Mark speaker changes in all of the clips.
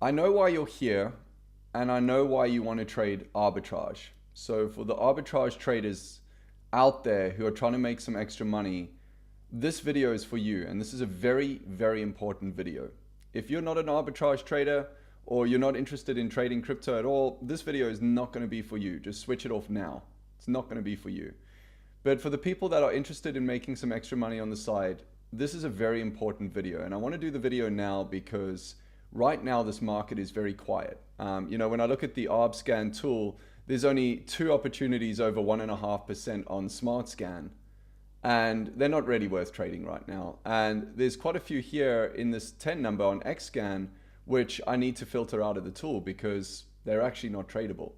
Speaker 1: I know why you're here, and I know why you want to trade arbitrage. So, for the arbitrage traders out there who are trying to make some extra money, this video is for you, and this is a very, very important video. If you're not an arbitrage trader or you're not interested in trading crypto at all, this video is not going to be for you. Just switch it off now. It's not going to be for you. But for the people that are interested in making some extra money on the side, this is a very important video. And I want to do the video now because right now this market is very quiet. When I look at the ArbScan tool, there's only 2 opportunities over 1.5% on SmartScan. And they're not really worth trading right now. And there's quite a few here in this 10 number on XScan, which I need to filter out of the tool because they're actually not tradable.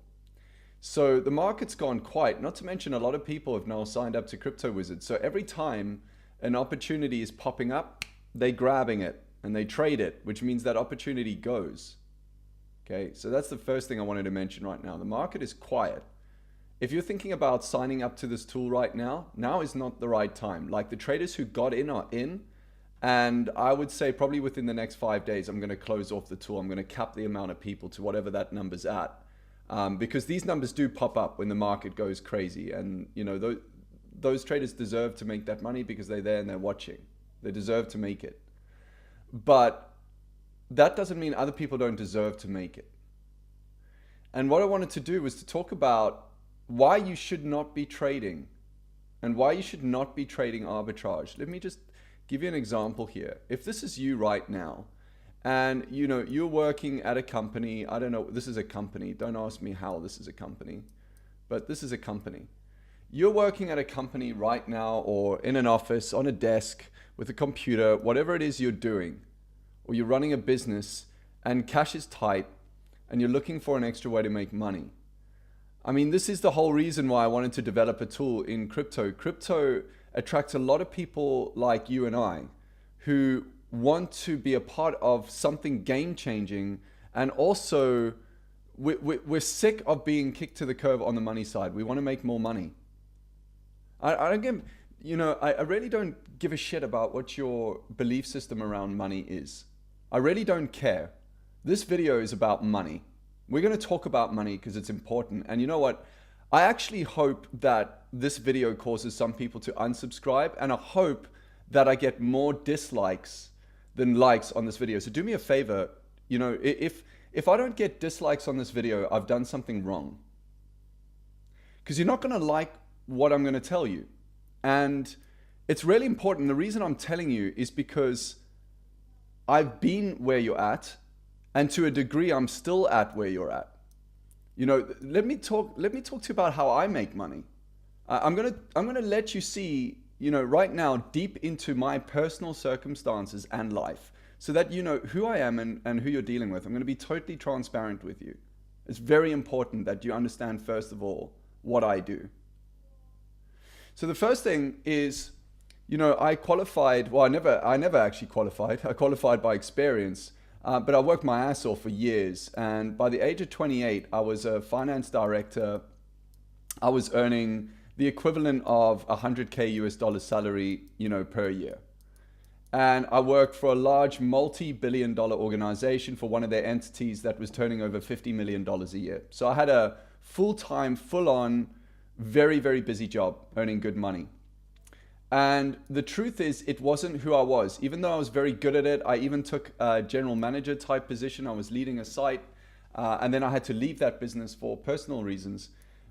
Speaker 1: So the market's gone quiet, not to mention a lot of people have now signed up to Crypto Wizard. So every time an opportunity is popping up, they're grabbing it and they trade it, which means that opportunity goes. Okay, so that's the first thing I wanted to mention right now. The market is quiet. If you're thinking about signing up to this tool right now, now is not the right time. Like the traders who got in are in, and I would say probably within the next 5 days, I'm going to close off the tool. I'm going to cap the amount of people to whatever that number's at. Because these numbers do pop up when the market goes crazy. And those traders deserve to make that money because they're there and they're watching. They deserve to make it. But that doesn't mean other people don't deserve to make it. And what I wanted to do was to talk about why you should not be trading and why you should not be trading arbitrage. Let me just give you an example here. If this is you right now and you're working at a company, I don't know, this is a company. Don't ask me how this is a company, but this is a company. You're working at a company right now or in an office, on a desk with a computer, whatever it is you're doing, or you're running a business and cash is tight and you're looking for an extra way to make money. I mean, this is the whole reason why I wanted to develop a tool in crypto. Crypto attracts a lot of people like you and I who want to be a part of something game-changing, and also we're sick of being kicked to the curb on the money side. We want to make more money. I really don't give a shit about what your belief system around money is. I really don't care. This video is about money. We're going to talk about money because it's important. And you know what? I actually hope that this video causes some people to unsubscribe, and I hope that I get more dislikes than likes on this video. So do me a favor, if I don't get dislikes on this video, I've done something wrong. Because you're not going to like what I'm going to tell you. And it's really important. The reason I'm telling you is because I've been where you're at, and to a degree, I'm still at where you're at. Let me talk to you about how I make money. I'm gonna let you see, right now, deep into my personal circumstances and life, so that you know who I am and who you're dealing with. I'm gonna be totally transparent with you. It's very important that you understand, first of all, what I do. So the first thing is, I qualified. Well, I never actually qualified. I qualified by experience. But I worked my ass off for years, and by the age of 28, I was a finance director. I was earning the equivalent of $100K US salary, per year. And I worked for a large multi-billion-dollar organization for one of their entities that was turning over $50 million a year. So I had a full-time, full-on, very, very busy job, earning good money. And the truth is, it wasn't who I was. Even though I was very good at it, I even took a general manager type position. I was leading a site, and then I had to leave that business for personal reasons.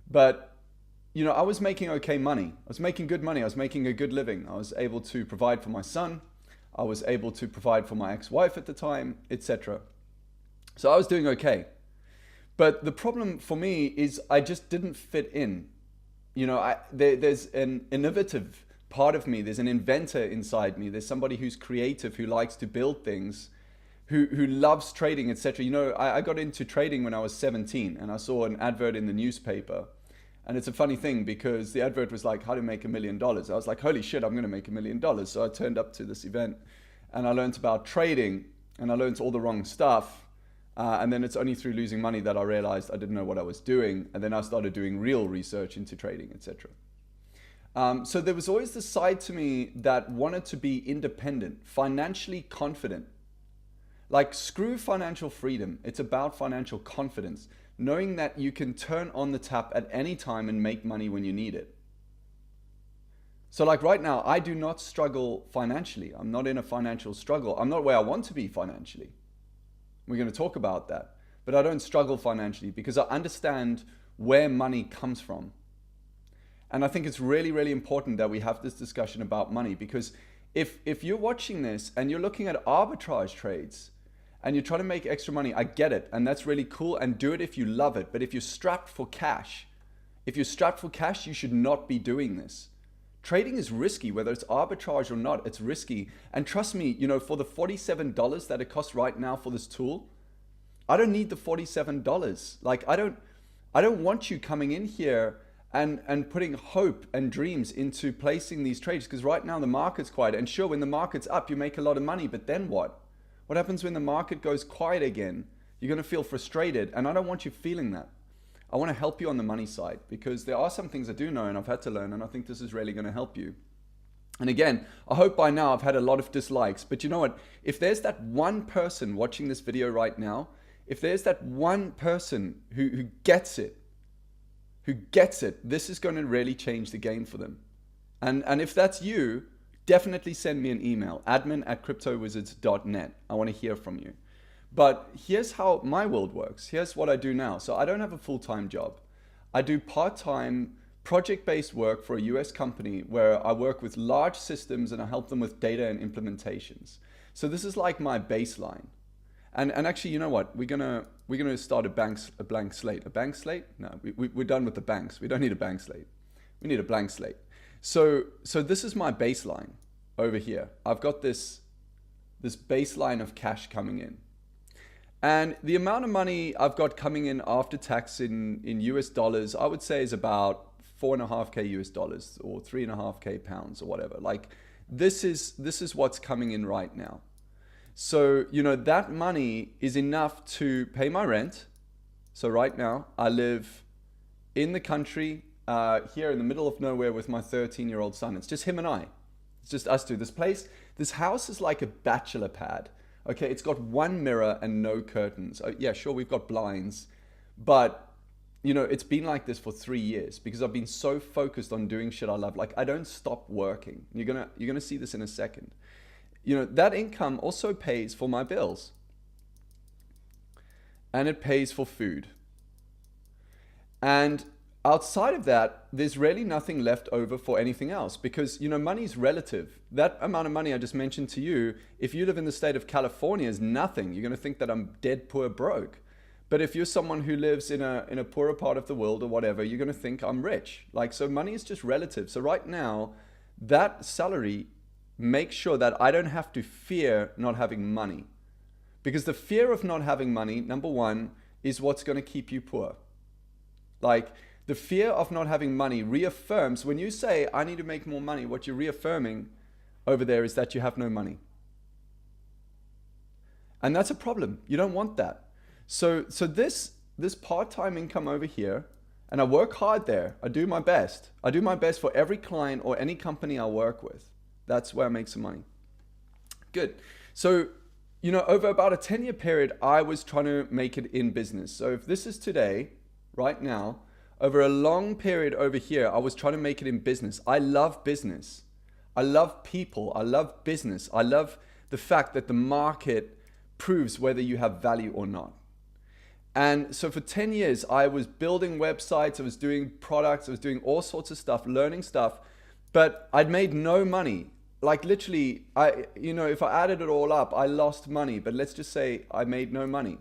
Speaker 1: But, I was making okay money. I was making good money. I was making a good living. I was able to provide for my son. I was able to provide for my ex-wife at the time, etc. So I was doing okay. But the problem for me is I just didn't fit in. There's an innovative part of me, there's an inventor inside me, there's somebody who's creative, who likes to build things, who loves trading, etc. I got into trading when I was 17, and I saw an advert in the newspaper, and it's a funny thing because the advert was like, how to make $1 million. I was like, holy shit, I'm gonna make $1 million. So I turned up to this event and I learned about trading, and I learned all the wrong stuff, and then it's only through losing money that I realized I didn't know what I was doing, and then I started doing real research into trading, etc. So there was always this side to me that wanted to be independent, financially confident. Like, screw financial freedom. It's about financial confidence, knowing that you can turn on the tap at any time and make money when you need it. So like right now, I do not struggle financially. I'm not in a financial struggle. I'm not where I want to be financially. We're going to talk about that. But I don't struggle financially because I understand where money comes from. And I think it's really, really important that we have this discussion about money, because if you're watching this and you're looking at arbitrage trades and you're trying to make extra money, I get it. And that's really cool, and do it if you love it. But if you're strapped for cash, you should not be doing this. Trading is risky, whether it's arbitrage or not, it's risky. And trust me, for the $47 that it costs right now for this tool, I don't need the $47. Like, I don't want you coming in here and putting hope and dreams into placing these trades, because right now the market's quiet. And sure, when the market's up, you make a lot of money, but then what? What happens when the market goes quiet again? You're going to feel frustrated, and I don't want you feeling that. I want to help you on the money side, because there are some things I do know and I've had to learn, and I think this is really going to help you. And again, I hope by now I've had a lot of dislikes, but you know what? If there's that one person watching this video right now, if there's that one person who gets it, this is going to really change the game for them. And if that's you, definitely send me an email, admin@cryptowizards.net. I want to hear from you. But here's how my world works. Here's what I do now. So I don't have a full-time job. I do part-time project-based work for a US company where I work with large systems and I help them with data and implementations. So this is like my baseline. And actually, you know what? We're gonna start a blank slate. A blank slate? No, we're done with the banks. We don't need a blank slate. We need a blank slate. So this is my baseline over here. I've got this baseline of cash coming in. And the amount of money I've got coming in after tax in US dollars, I would say is about 4.5K US dollars or 3.5K pounds or whatever. Like, this is what's coming in right now. So, that money is enough to pay my rent. So right now I live in the country, here in the middle of nowhere with my 13-year-old son. It's just him and I. It's just us two. This house is like a bachelor pad. Okay, it's got one mirror and no curtains. Yeah, sure, we've got blinds, but it's been like this for 3 years because I've been so focused on doing shit I love. Like, I don't stop working. You're gonna see this in a second. That income also pays for my bills, and it pays for food. And outside of that, there's really nothing left over for anything else, because money's relative. That amount of money I just mentioned to you, if you live in the state of California, is nothing. You're going to think that I'm dead poor broke. But if you're someone who lives in a poorer part of the world or whatever, you're going to think I'm rich. So money is just relative. So right now, that salary makes sure that I don't have to fear not having money, because the fear of not having money, number one, is what's going to keep you poor. Like, the fear of not having money reaffirms, when you say, I need to make more money, what you're reaffirming over there is that you have no money. And that's a problem. You don't want that. So this part-time income over here, and I work hard there. I do my best. I do my best for every client or any company I work with. That's where I make some money. Good. So, over about a 10-year period, I was trying to make it in business. So if this is today, right now, over a long period over here, I was trying to make it in business. I love business. I love people. I love business. I love the fact that the market proves whether you have value or not. And so for 10 years, I was building websites, I was doing products, I was doing all sorts of stuff, learning stuff, but I'd made no money. Like, literally, if I added it all up, I lost money, but let's just say I made no money.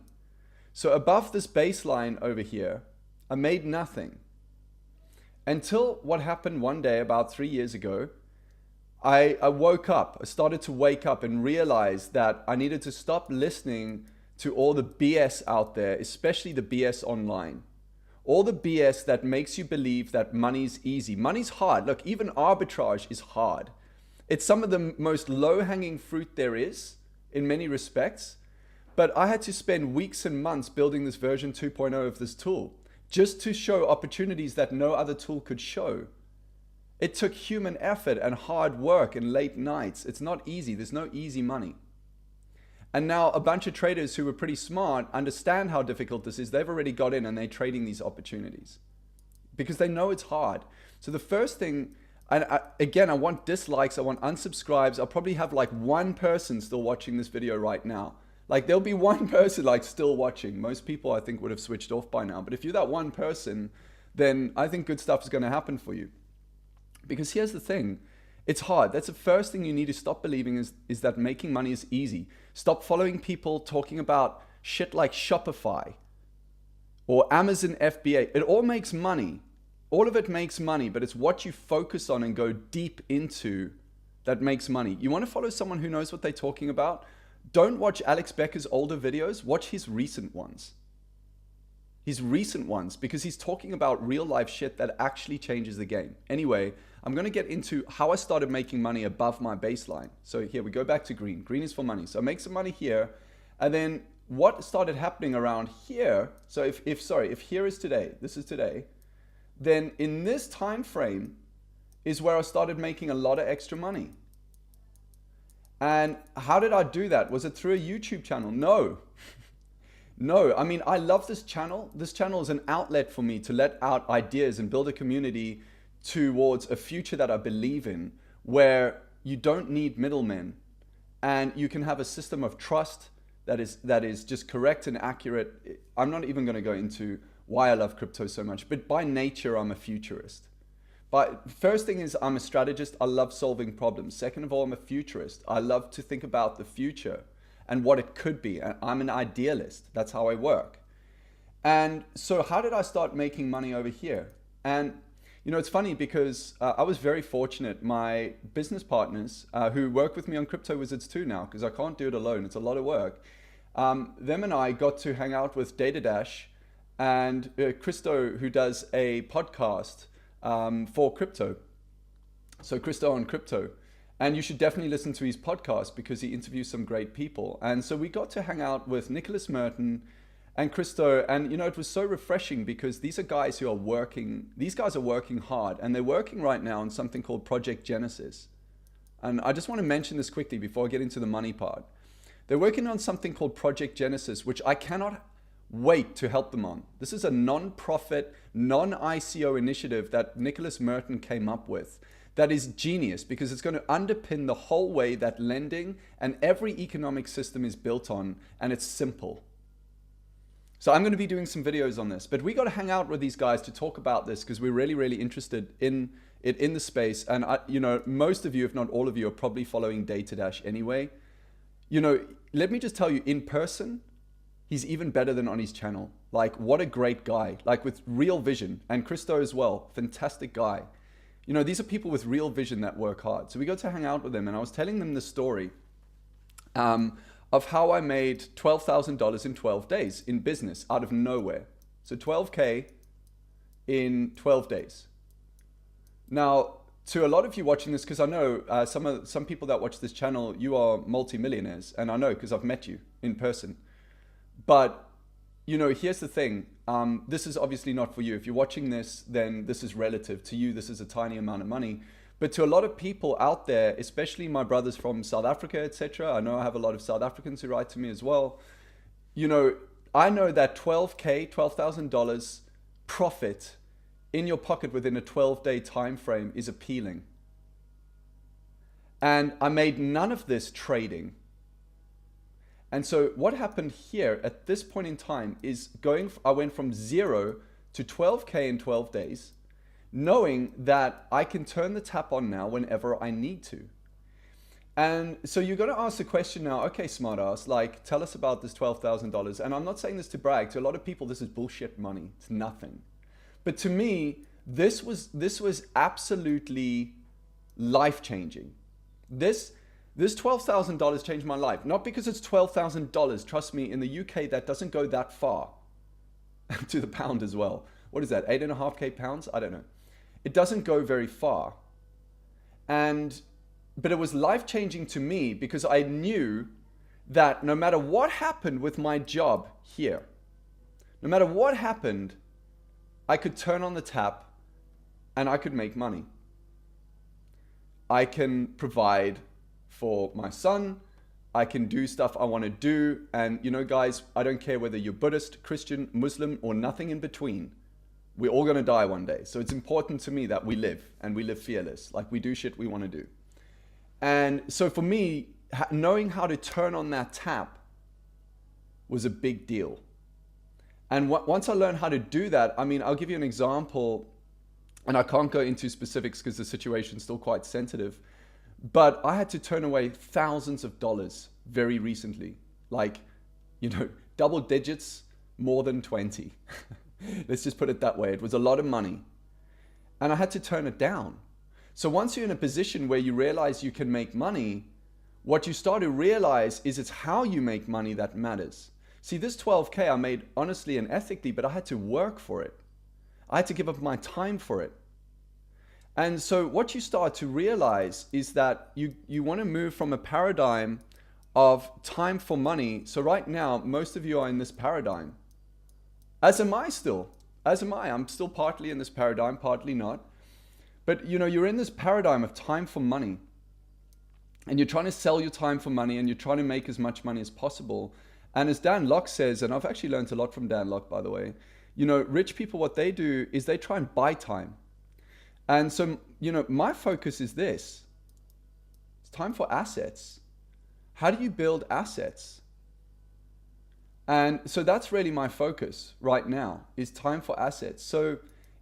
Speaker 1: So above this baseline over here, I made nothing. Until what happened one day about 3 years ago, I woke up. I started to wake up and realize that I needed to stop listening to all the BS out there, especially the BS online. All the BS that makes you believe that money's easy. Money's hard. Look, even arbitrage is hard. It's some of the most low-hanging fruit there is in many respects. But I had to spend weeks and months building this version 2.0 of this tool just to show opportunities that no other tool could show. It took human effort and hard work and late nights. It's not easy. There's no easy money. And now a bunch of traders who were pretty smart understand how difficult this is. They've already got in and they're trading these opportunities because they know it's hard. So the first thing, and again, I want dislikes, I want unsubscribes. I'll probably have like one person still watching this video right now. Like there'll be one person like still watching. Most people I think would have switched off by now. But if you're that one person, then I think good stuff is going to happen for you. Because here's the thing, it's hard. That's the first thing you need to stop believing is that making money is easy. Stop following people talking about shit like Shopify or Amazon FBA. It all makes money. All of it makes money, but it's what you focus on and go deep into that makes money. You want to follow someone who knows what they're talking about? Don't watch Alex Becker's older videos. Watch his recent ones. His recent ones, because he's talking about real life shit that actually changes the game. Anyway, I'm going to get into how I started making money above my baseline. So here we go back to green. Green is for money. So I make some money here. And then what started happening around here. So if here is today, this is today, then in this time frame is where I started making a lot of extra money. And how did I do that? Was it through a YouTube channel? No. No, I mean, I love this channel. This channel is an outlet for me to let out ideas and build a community towards a future that I believe in, where you don't need middlemen and you can have a system of trust that is just correct and accurate. I'm not even going to go into why I love crypto so much, but by nature, I'm a futurist. But first thing is I'm a strategist. I love solving problems. Second of all, I'm a futurist. I love to think about the future and what it could be. I'm an idealist. That's how I work. And so how did I start making money over here? And you know, it's funny because I was very fortunate. My business partners who work with me on Crypto Wizards too now, because I can't do it alone. It's a lot of work. Them and I got to hang out with DataDash and Christo, who does a podcast for crypto. So Christo on crypto. And you should definitely listen to his podcast because he interviews some great people. And so we got to hang out with Nicholas Merton and Christo. And you know, it was so refreshing because these are guys who are working, these guys are working hard, and they're working right now on something called Project Genesis. And I just want to mention this quickly before I get into the money part. They're working on something called Project Genesis, which I cannot wait to help them on. This is a non-profit, non-ICO initiative that Nicholas Merton came up with. That is genius because it's going to underpin the whole way that lending and every economic system is built on, and it's simple. So I'm going to be doing some videos on this, but we got to hang out with these guys to talk about this because we're really, really interested in it in the space. And you know, most of you, if not all of you, are probably following DataDash anyway. You know, let me just tell you, in person, he's even better than on his channel. Like, what a great guy, like with real vision. And Christo as well, fantastic guy. You know, these are people with real vision that work hard. So we got to hang out with them, and I was telling them the story of how I made $12,000 in 12 days in business out of nowhere. So 12K in 12 days. Now, to a lot of you watching this, because I know some people that watch this channel, you are multimillionaires, and I know because I've met you in person. But, you know, here's the thing. This is obviously not for you. If you're watching this, then this is relative. To you, this is a tiny amount of money. But to a lot of people out there, especially my brothers from South Africa, etc., I know I have a lot of South Africans who write to me as well. You know, I know that $12,000 profit in your pocket within a 12-day time frame is appealing. And I made none of this trading. And so what happened here at this point in time is I went from 0 to 12K in 12 days, knowing that I can turn the tap on now whenever I need to. And so you're going to ask the question now, okay, smartass, like, tell us about this $12,000. And I'm not saying this to brag. To a lot of people, this is bullshit money. It's nothing. But to me, this was absolutely life-changing. This $12,000 changed my life. Not because it's $12,000. Trust me, in the UK, that doesn't go that far. To the pound as well. What is that, 8.5K pounds? I don't know. It doesn't go very far. But it was life-changing to me because I knew that no matter what happened with my job here, no matter what happened, I could turn on the tap and I could make money. I can provide for my son. I can do stuff I want to do. And you know, guys, I don't care whether you're Buddhist, Christian, Muslim, or nothing in between. We're all going to die one day. So it's important to me that we live, and we live fearless. Like, we do shit we want to do. And so for me, knowing how to turn on that tap was a big deal. And once I learned how to do that, I mean, I'll give you an example, and I can't go into specifics because the situation's still quite sensitive, but I had to turn away thousands of dollars very recently. Like, you know, double digits, more than 20. Let's just put it that way. It was a lot of money. And I had to turn it down. So once you're in a position where you realize you can make money, what you start to realize is it's how you make money that matters. See, this 12K I made honestly and ethically, but I had to work for it. I had to give up my time for it. And so what you start to realize is that you want to move from a paradigm of time for money. So right now, most of you are in this paradigm. As am I still. As am I. I'm still partly in this paradigm, partly not. But you know, you're in this paradigm of time for money. And you're trying to sell your time for money, and you're trying to make as much money as possible. And as Dan Locke says, and I've actually learned a lot from Dan Locke, by the way, you know, rich people, what they do is they try and buy time. And so, you know, my focus is this. It's time for assets. How do you build assets? And so that's really my focus right now, is time for assets. So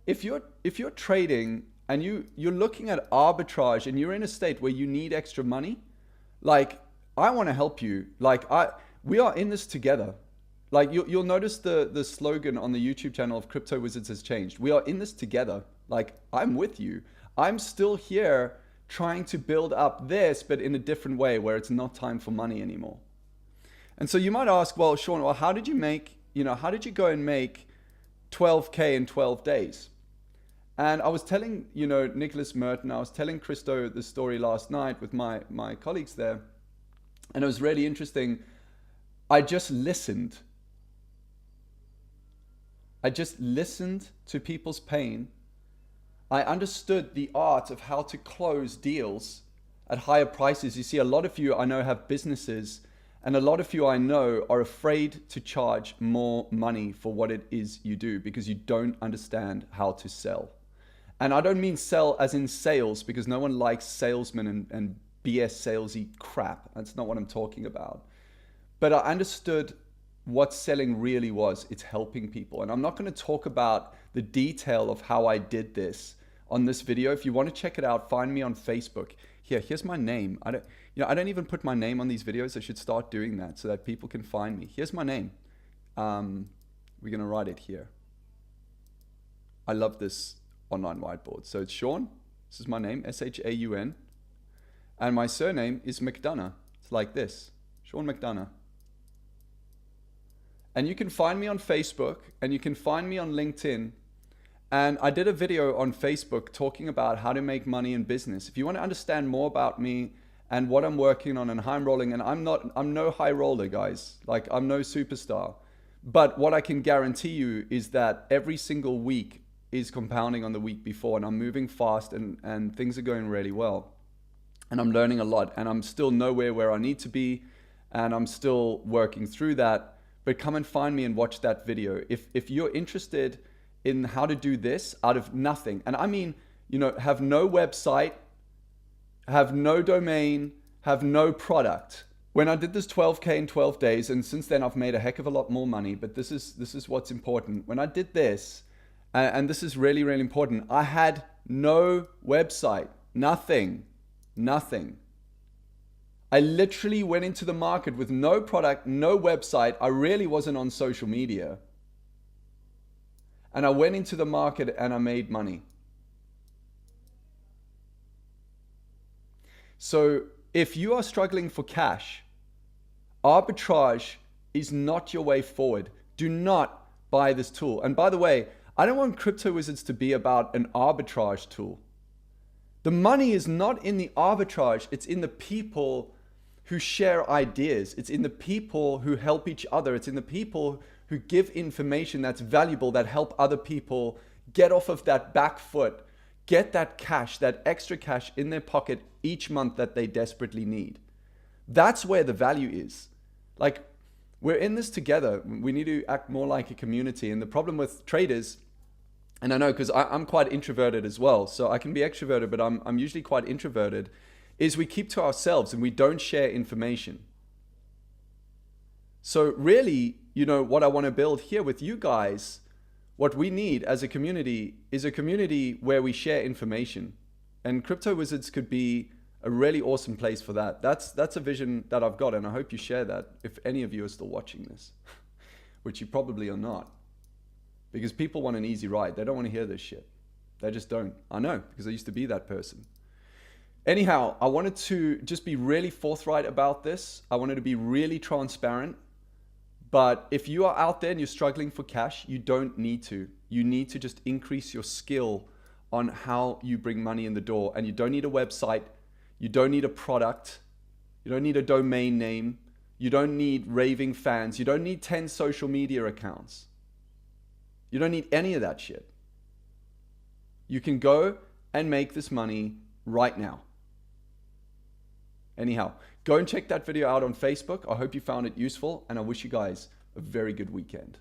Speaker 1: if you're trading and you're looking at arbitrage and you're in a state where you need extra money, like, I want to help you. Like, we are in this together. Like, you'll notice the slogan on the YouTube channel of Crypto Wizards has changed. We are in this together. Like, I'm with you. I'm still here trying to build up this, but in a different way where it's not time for money anymore. And so you might ask, well, Shaun, well, how did you go and make 12K in 12 days? And I was telling, you know, Nicholas Merton, I was telling Christo the story last night with my colleagues there. And it was really interesting. I just listened. I just listened to people's pain. I understood the art of how to close deals at higher prices. You see, a lot of you I know have businesses, and a lot of you I know are afraid to charge more money for what it is you do because you don't understand how to sell. And I don't mean sell as in sales, because no one likes salesmen and BS salesy crap. That's not what I'm talking about. But I understood what selling really was. It's helping people. And I'm not going to talk about the detail of how I did this on this video. If you want to check it out, find me on Facebook. Here's my name. I don't even put my name on these videos. I should start doing that so that people can find me. Here's my name. We're going to write it here. I love this online whiteboard. So it's Shaun. This is my name, S-H-A-U-N. And my surname is McDonough. It's like this, Shaun McDonough. And you can find me on Facebook, and you can find me on LinkedIn. And I did a video on Facebook talking about how to make money in business. If you want to understand more about me and what I'm working on and how I'm rolling, and I'm no high roller, guys. Like, I'm no superstar. But what I can guarantee you is that every single week is compounding on the week before, and I'm moving fast, and things are going really well. And I'm learning a lot, and I'm still nowhere where I need to be, and I'm still working through that. But come and find me and watch that video. If you're interested in how to do this out of nothing, and I mean, you know, have no website, have no domain, have no product. When I did this 12K in 12 days, and since then I've made a heck of a lot more money, but this is what's important. When I did this, and this is really, really important, I had no website, nothing. I literally went into the market with no product, no website. I really wasn't on social media. And I went into the market and I made money. So if you are struggling for cash, arbitrage is not your way forward. Do not buy this tool. And by the way, I don't want Crypto Wizards to be about an arbitrage tool. The money is not in the arbitrage. It's in the people who share ideas. It's in the people who help each other. It's in the people who give information that's valuable, that help other people get off of that back foot, get that cash, that extra cash in their pocket each month that they desperately need. That's where the value is. Like, we're in this together. We need to act more like a community. And the problem with traders, and I know because I'm quite introverted as well, so I can be extroverted, but I'm usually quite introverted, is we keep to ourselves and we don't share information. So really, what I want to build here with you guys, what we need as a community is a community where we share information. And Crypto Wizards could be a really awesome place for that. That's a vision that I've got, and I hope you share that if any of you are still watching this, which you probably are not. Because people want an easy ride. They don't want to hear this shit. They just don't. I know, because I used to be that person. Anyhow, I wanted to just be really forthright about this. I wanted to be really transparent. But if you are out there and you're struggling for cash, you don't need to. You need to just increase your skill on how you bring money in the door. And you don't need a website. You don't need a product. You don't need a domain name. You don't need raving fans. You don't need 10 social media accounts. You don't need any of that shit. You can go and make this money right now. Anyhow, go and check that video out on Facebook. I hope you found it useful, and I wish you guys a very good weekend.